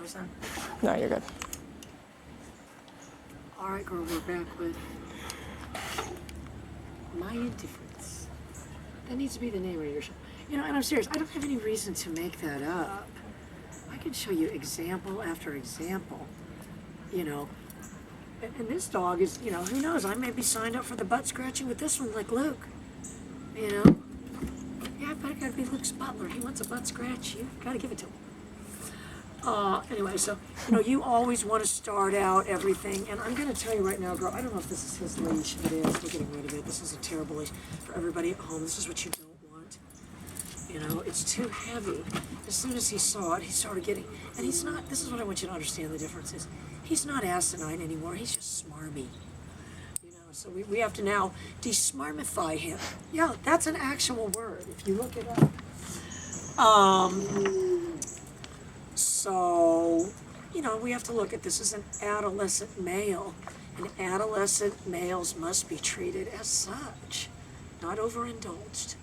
sorry, son. No, you're good. All right, girl, we're back with my indifference. That needs to be the name of your show. You know, and I'm serious. I don't have any reason to make that up. I can show you example after example. You know, and this dog is, you know, who knows? I may be signed up for the butt scratching with this one, like Luke. You know, yeah, but I gotta be Luke's butler. He wants a butt scratch. You gotta give it to him. Anyway, so, you know, you always want to start out everything, and I'm going to tell you right now, girl, I don't know if this is his leash. It is. We're getting rid of it. This is a terrible leash for everybody at home. This is what you don't want. You know, it's too heavy. As soon as he saw it, he started getting, and he's not, this is what I want you to understand the difference is. He's not asinine anymore. He's just smarmy. You know, so we have to now desmarmify him. Yeah, that's an actual word, if you look it up. So, you know, we have to look at this as an adolescent male. And adolescent males must be treated as such, not overindulged.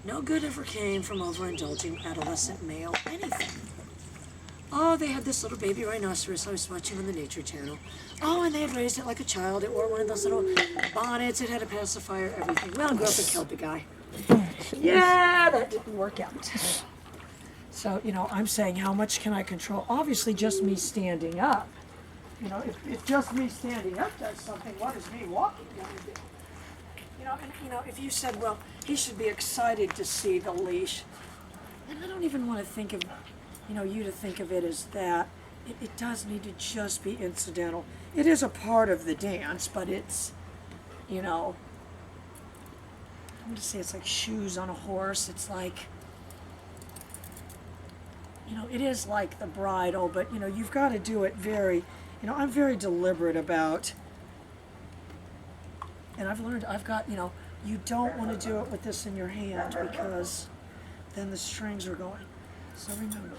No good ever came from overindulging adolescent male anything. Oh, they had this little baby rhinoceros I was watching on the Nature Channel. Oh, and they had raised it like a child. It wore one of those little bonnets. It had a pacifier, everything. Well, it grew up and killed the guy. Yeah, that didn't work out. So, you know, I'm saying how much can I control? Obviously, just me standing up. You know, if just me standing up does something, what is me walking going to do? You know, and, you know, if you said, well, he should be excited to see the leash, then I don't even want to think of, you know, you to think of it as that. It does need to just be incidental. It is a part of the dance, but it's, you know, I'm going to say it's like shoes on a horse. It's like, you know, it is like the bridle, but, you know, you've got to do it very, you know, I'm very deliberate about, and I've learned, I've got, you know, you don't want to do it with this in your hand because then the strings are going. So remember,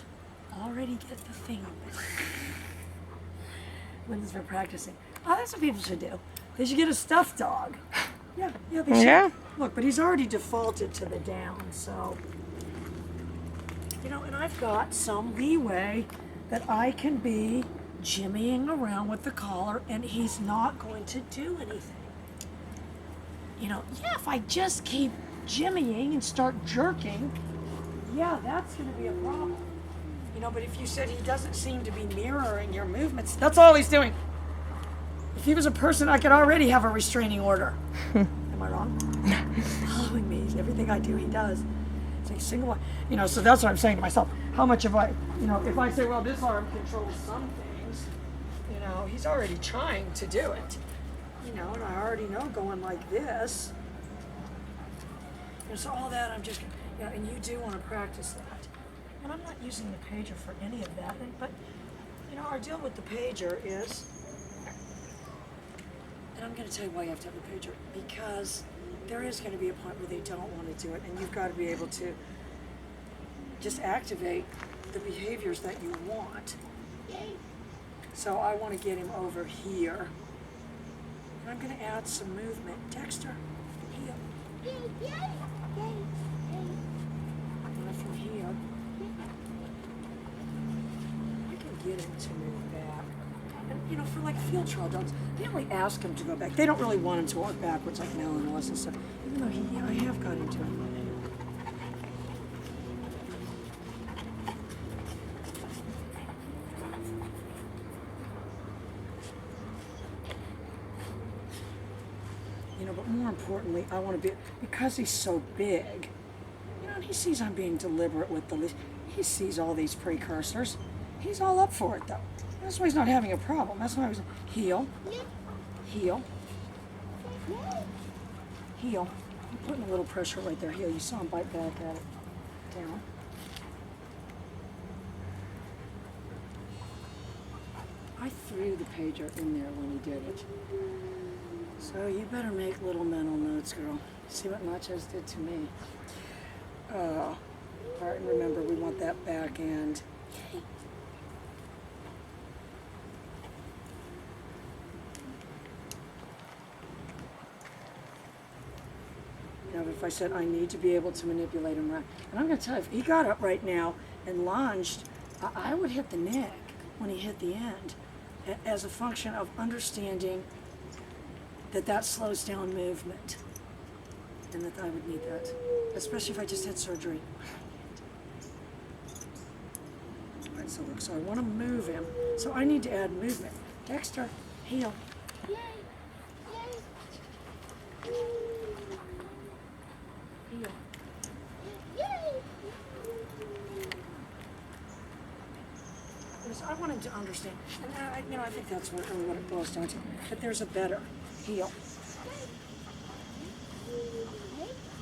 already get the thing when we're practicing. Oh, that's what people should do. They should get a stuffed dog. Yeah, they should. Yeah. Look, but he's already defaulted to the down, so. You know, and I've got some leeway that I can be jimmying around with the collar and he's not going to do anything. You know, yeah, if I just keep jimmying and start jerking, yeah, that's going to be a problem. You know, but if you said he doesn't seem to be mirroring your movements, that's all he's doing. If he was a person, I could already have a restraining order. Am I wrong? Following me, everything I do, he does. It's like single one. You know, so that's what I'm saying to myself. How much have I, you know, if I say, well, this arm controls some things, you know, he's already trying to do it. You know, and I already know going like this. And so all that, I'm just, you know, and you do want to practice that. And I'm not using the pager for any of that, but, you know, our deal with the pager is, and I'm going to tell you why you have to have a pager, because there is going to be a point where they don't want to do it, and you've got to be able to just activate the behaviors that you want. So I want to get him over here. And I'm going to add some movement. Dexter, heel. And from here, I can get him to move back. And, you know, for like field trial dogs, they only ask him to go back. They don't really want him to walk backwards like Nell and us and stuff. Even though he, yeah, I have got him to. You know, but more importantly, I want to be, because he's so big, you know, and he sees I'm being deliberate with the leash. He sees all these precursors. He's all up for it, though. That's why he's not having a problem. That's why I was heel, heel, heel. I'm putting a little pressure right there. Heel. You saw him bite back at it. Down. I threw the pager in there when he did it. So you better make little mental notes, girl. See what Nachos did to me. All right, and remember, we want that back end. You know, if I said I need to be able to manipulate him right, and I'm going to tell you, if he got up right now and lunged, I would hit the neck. when he hit the end, as a function of understanding that slows down movement, and that I would need that, especially if I just had surgery. All right, so look, so I want to move him, so I need to add movement. Dexter, heel. Yay! Yay! Heel. Yay! So I want him to understand, and I think that's really what it boils down to, that there's a better heel.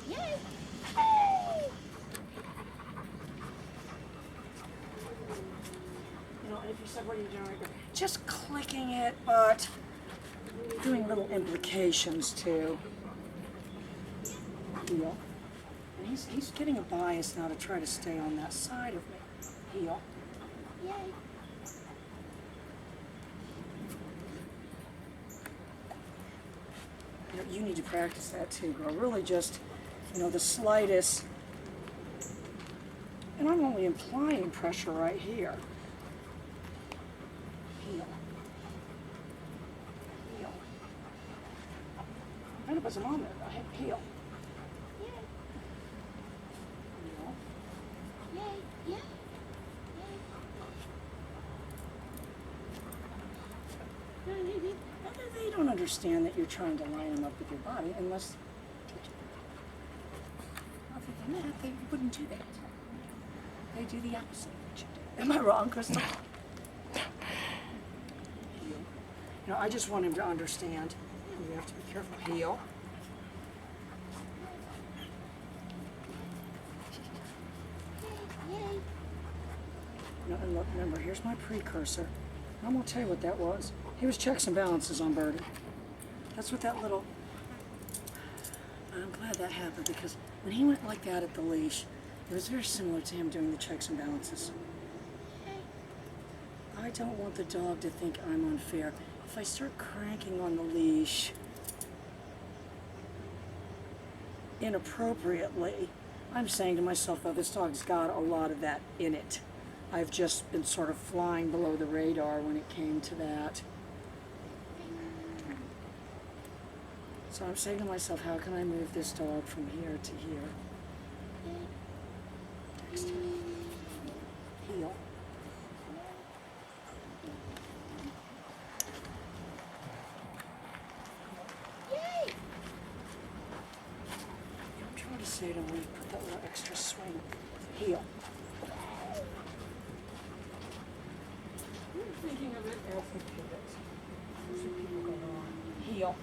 Yay! Yay! If you said, what are you doing right there? Just clicking it, but doing little implications too. Heel. And he's getting a bias now to try to stay on that side of me. Heel. Yay! You need to practice that too, girl. Really just, the slightest, and I'm only implying pressure right here. Heel. Heel. And it wasn't on there, I had heel. Yay! Heel. Yay! Yay! They don't understand that you're trying to line them up with your body unless, other than that, they wouldn't do that. They do the opposite of what you do. Am I wrong, Crystal? Heel. I just want him to understand. You have to be careful. Heel. Yay! And look, remember, here's my precursor. I'm going to tell you what that was. He was checks and balances on Birdie. That's what that little... I'm glad that happened, because when he went like that at the leash, it was very similar to him doing the checks and balances. I don't want the dog to think I'm unfair. If I start cranking on the leash inappropriately, I'm saying to myself, oh, this dog's got a lot of that in it. I've just been sort of flying below the radar when it came to that. So I'm saying to myself, how can I move this dog from here to here? Dexter. Heel. Yay! I'm trying to say to him, put that little extra swing. Heel. You're thinking of it as a pivot. That's what people go on. Heel.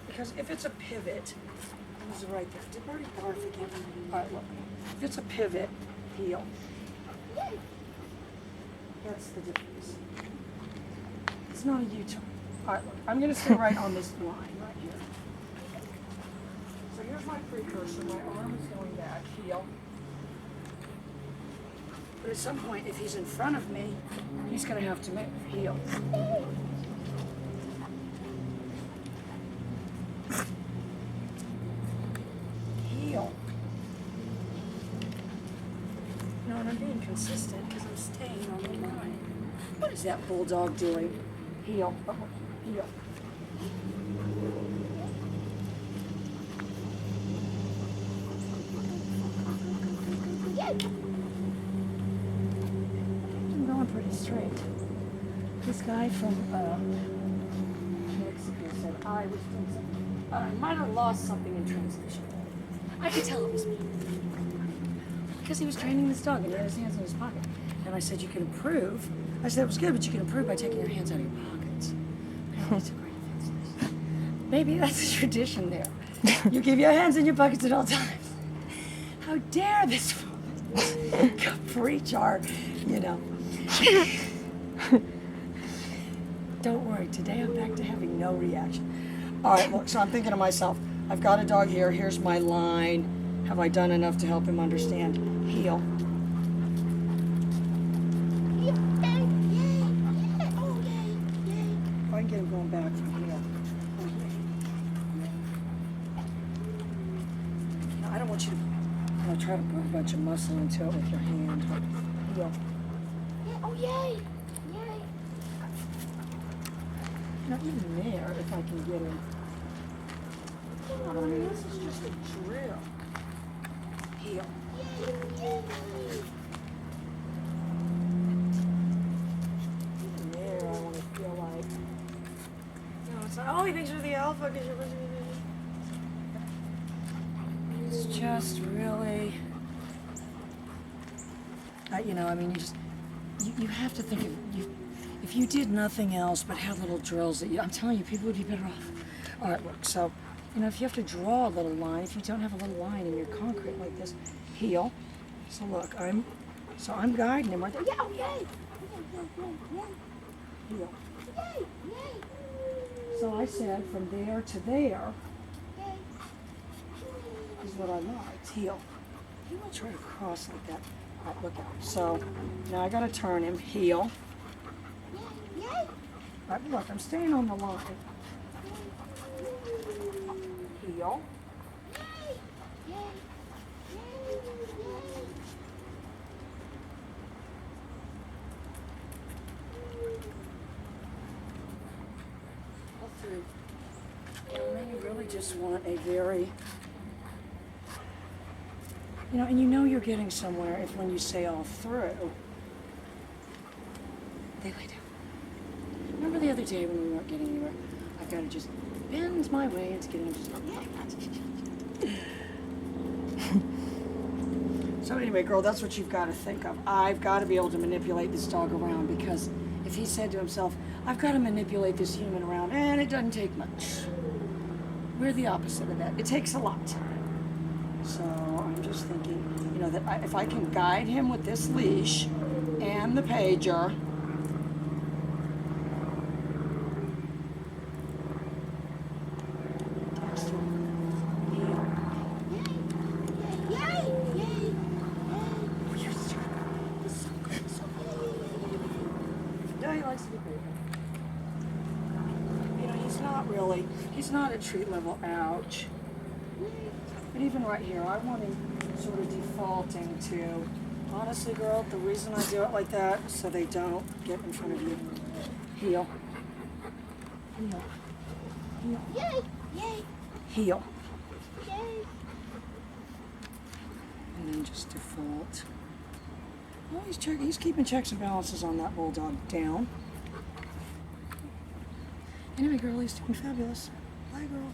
Because if it's a pivot, it was right there. Did Birdie barf again? All right, look. If it's a pivot, heel. Yay! That's the difference. It's not a U-turn. All right, look. I'm going to stay right on this line right here. So here's my precursor. My arm is going back, heel. But at some point, if he's in front of me, he's going to have to move, heel. Heel. No, and I'm being consistent because I'm staying on the line. What is that bulldog doing? Heel. Heel. Yay! I'm going pretty straight. This guy from Mexico said I was doing something. I might have lost something in translation. I could tell it was me. Because he was training this dog and he had his hands in his pocket. And I said, you can improve. I said, it was good, but you can improve by taking your hands out of your pockets. Apparently it's a great offense. Maybe that's a tradition there. You keep your hands in your pockets at all times. How dare this woman preach our, Don't worry, today I'm back to having no reaction. All right, look, so I'm thinking to myself, I've got a dog here, here's my line. Have I done enough to help him understand? Heel. Yay! Yay! Oh, yay! Yay! I can get him going back from here. Now, I don't want you to try to put a bunch of muscle into it with your hand. Heel. Yeah. Oh, yay. Yay. Not even there, if I can get him. But I mean, this is just a drill. Heel. Yay. Yay. Even there, I want to feel like. No, it's not. Oh, he thinks you're the alpha because you're. It's just really. You know, I mean, you have to think if you did nothing else but had little drills that I'm telling you, people would be better off. All right, look, so, you know, if you have to draw a little line, if you don't have a little line in your concrete like this, heel. So look, I'm guiding him right there. Yeah. Oh, yay. Heel. Yay. Yay. So I said from there to there Yay. is what I liked. Heel. He went straight across like that. All right, look out. So now I gotta turn him. Heel. Yay. Yay. All right, look, I'm staying on the line. Heel. Yay. Yay. Yay. All through. And then you really just want a very, you know, and you know you're getting somewhere if when you say all through, they lay down. Remember the other day when we weren't getting anywhere? I've got to just bend my way into getting just. So anyway, girl, that's what you've got to think of. I've got to be able to manipulate this dog around because if he said to himself, I've got to manipulate this human around, and it doesn't take much. We're the opposite of that. It takes a lot. So I'm just thinking, you know, that if I can guide him with this leash and the pager, he likes to be big. You know, he's not at treat level, ouch. But even right here, I want him sort of defaulting to, honestly, girl, the reason I do it like that is so they don't get in front of you. Heel. Heel. Heel. Yay. Yay. Heel. Yay. And then just default. Oh, he's keeping checks and balances on that bulldog down. Anyway, girl, he's doing fabulous. Bye, girl.